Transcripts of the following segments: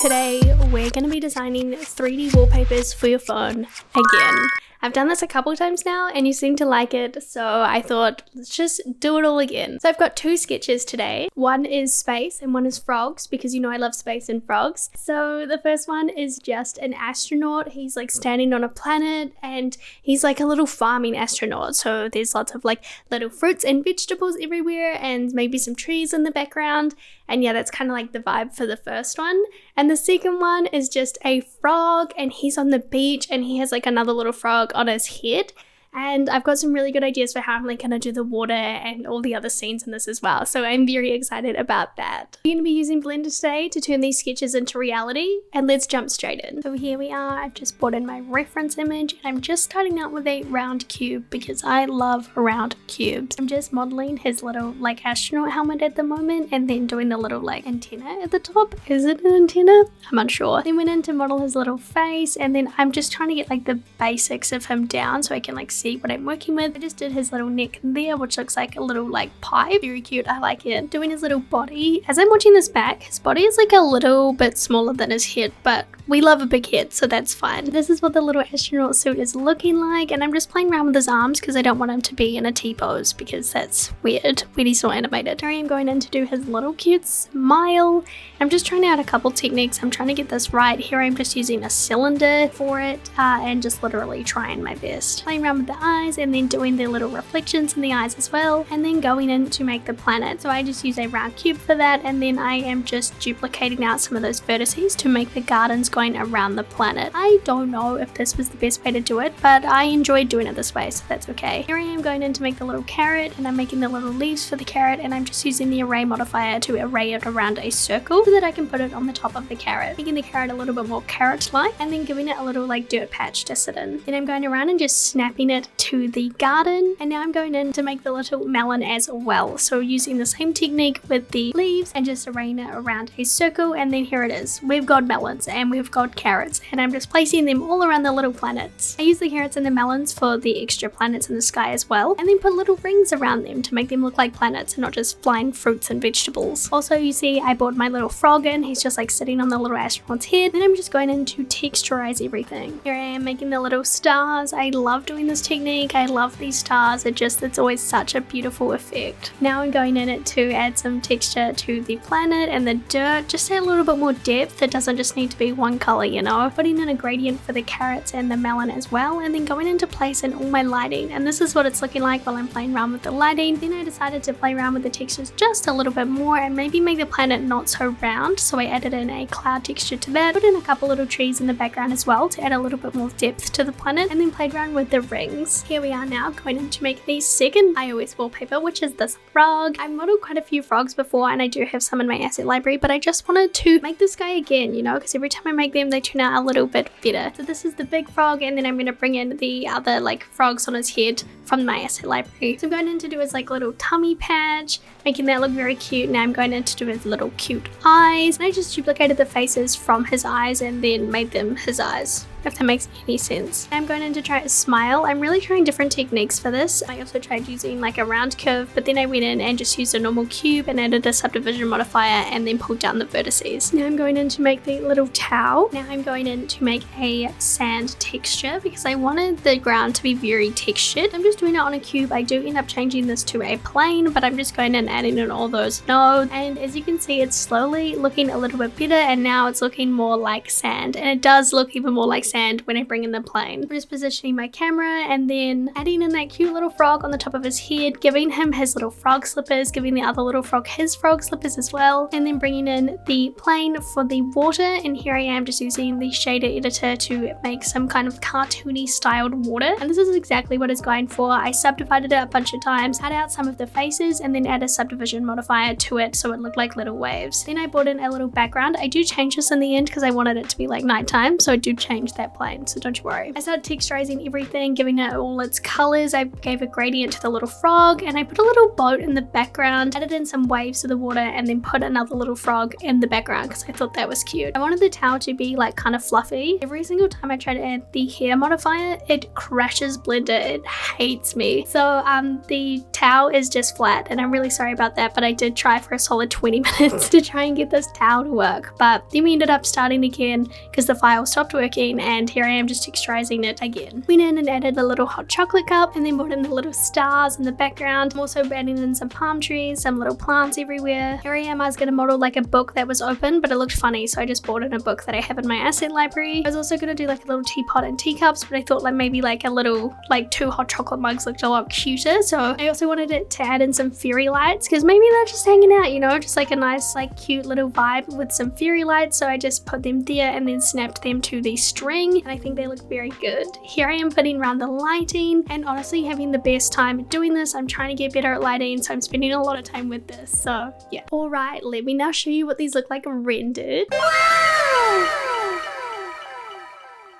Today we're going to be designing 3D wallpapers for your phone again. I've done this a couple of times now and you seem to like it, so I thought let's just do it all again. So I've got two sketches today. One is space and one is frogs, because you know I love space and frogs. So the first one is just an astronaut. He's like standing on a planet and he's like a little farming astronaut. So there's lots of like little fruits and vegetables everywhere and maybe some trees in the background. And yeah, that's kind of like the vibe for the first one. And the second one is just a frog and he's on the beach and he has like another little frog on his head. And I've got some really good ideas for how I'm like gonna do the water and all the other scenes in this as well. So I'm very excited about that. We're gonna be using Blender today to turn these sketches into reality, and let's jump straight in. So here we are. I've just brought in my reference image and I'm just starting out with a round cube because I love round cubes. I'm just modeling his little like astronaut helmet at the moment and then doing the little like antenna at the top. Is it an antenna? I'm unsure. Then went in to model his little face, and then I'm just trying to get like the basics of him down so I can like see what I'm working with. I just did his little neck there, which looks like a little like pipe. Very cute. I like it. Doing his little body. As I'm watching this back, his body is like a little bit smaller than his head, but we love a big head, so that's fine. This is what the little astronaut suit is looking like, and I'm just playing around with his arms because I don't want him to be in a T-pose because that's weird when he's so animated. Here I am going in to do his little cute smile. I'm just trying out a couple techniques. I'm trying to get this right. Here I'm just using a cylinder for it and just literally trying my best. Playing around with the eyes and then doing the little reflections in the eyes as well, and then going in to make the planet. So I just use a round cube for that, and then I am just duplicating out some of those vertices to make the gardens going around the planet. I don't know if this was the best way to do it, but I enjoyed doing it this way, so that's okay. Here I am going in to make the little carrot, and I'm making the little leaves for the carrot, and I'm just using the array modifier to array it around a circle so that I can put it on the top of the carrot, making the carrot a little bit more carrot-like, and then giving it a little like dirt patch to sit in. Then I'm going around and just snapping it to the garden, and now I'm going in to make the little melon as well. So using the same technique with the leaves and just arraying it around a circle, and then here it is. We've got melons and we've got carrots, and I'm just placing them all around the little planets. I use the carrots and the melons for the extra planets in the sky as well, and then put little rings around them to make them look like planets and not just flying fruits and vegetables. Also, you see I brought my little frog in. He's just like sitting on the little astronaut's head. Then I'm just going in to texturize everything. Here I am making the little stars. I love doing this technique. I love these stars. It's always such a beautiful effect. Now I'm going in it to add some texture to the planet and the dirt, just add a little bit more depth. It doesn't just need to be one color, you know. Putting in a gradient for the carrots and the melon as well, and then going into place in all my lighting. And this is what it's looking like while I'm playing around with the lighting. Then I decided to play around with the textures just a little bit more and maybe make the planet not so round. So I added in a cloud texture to that, put in a couple little trees in the background as well to add a little bit more depth to the planet, and then played around with the rings. Here we are now going in to make the second iOS wallpaper, which is this frog. I've modeled quite a few frogs before and I do have some in my asset library, but I just wanted to make this guy again, you know, because every time I make them they turn out a little bit better. So this is the big frog, and then I'm going to bring in the other like frogs on his head from my asset library. So I'm going in to do his like little tummy patch, making that look very cute. Now I'm going in to do his little cute eyes, and I just duplicated the faces from his eyes and then made them his eyes, if that makes any sense. I'm going in to try a smile. I'm really trying different techniques for this. I also tried using like a round curve, but then I went in and just used a normal cube and added a subdivision modifier and then pulled down the vertices. Now I'm going in to make the little towel. Now I'm going in to make a sand texture because I wanted the ground to be very textured. I'm just doing it on a cube. I do end up changing this to a plane, but I'm just going in and adding in all those nodes. And as you can see, it's slowly looking a little bit better, and now it's looking more like sand, and it does look even more like sand when I bring in the plane. I'm just positioning my camera and then adding in that cute little frog on the top of his head, giving him his little frog slippers, giving the other little frog his frog slippers as well, and then bringing in the plane for the water. And here I am just using the shader editor to make some kind of cartoony styled water, and this is exactly what it's going for. I subdivided it a bunch of times, cut out some of the faces, and then add a subdivision modifier to it so it looked like little waves. Then I brought in a little background. I do change this in the end because I wanted it to be like nighttime, so I do change that that plain, so don't you worry. I started texturizing everything, giving it all its colors. I gave a gradient to the little frog, and I put a little boat in the background, added in some waves to the water, and then put another little frog in the background because I thought that was cute. I wanted the towel to be like kind of fluffy. Every single time I try to add the hair modifier, it crashes Blender. It hates me. So the towel is just flat, and I'm really sorry about that, but I did try for a solid 20 minutes to try and get this towel to work, but then we ended up starting again because the file stopped working, and here I am just texturizing it again. Went in and added a little hot chocolate cup, and then brought in the little stars in the background. I'm also adding in some palm trees, some little plants everywhere. Here I am, I was going to model like a book that was open, but it looked funny, so I just brought in a book that I have in my asset library. I was also going to do like a little teapot and teacups, but I thought like maybe like a little, like 2 hot chocolate mugs looked a lot cuter, so I also wanted it to add in some fairy lights because maybe they're just hanging out, you know, just like a nice like cute little vibe with some fairy lights. So I just put them there and then snapped them to the string, and I think they look very good. Here I am putting around the lighting, and honestly having the best time doing this. I'm trying to get better at lighting, so I'm spending a lot of time with this, so yeah. Alright, let me now show you what these look like rendered. Wow!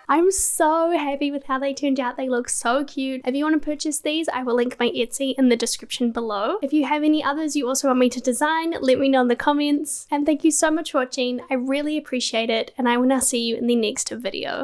I'm so happy with how they turned out. They look so cute. If you want to purchase these, I will link my Etsy in the description below. If you have any others you also want me to design, let me know in the comments. And thank you so much for watching. I really appreciate it, and I will now see you in the next video.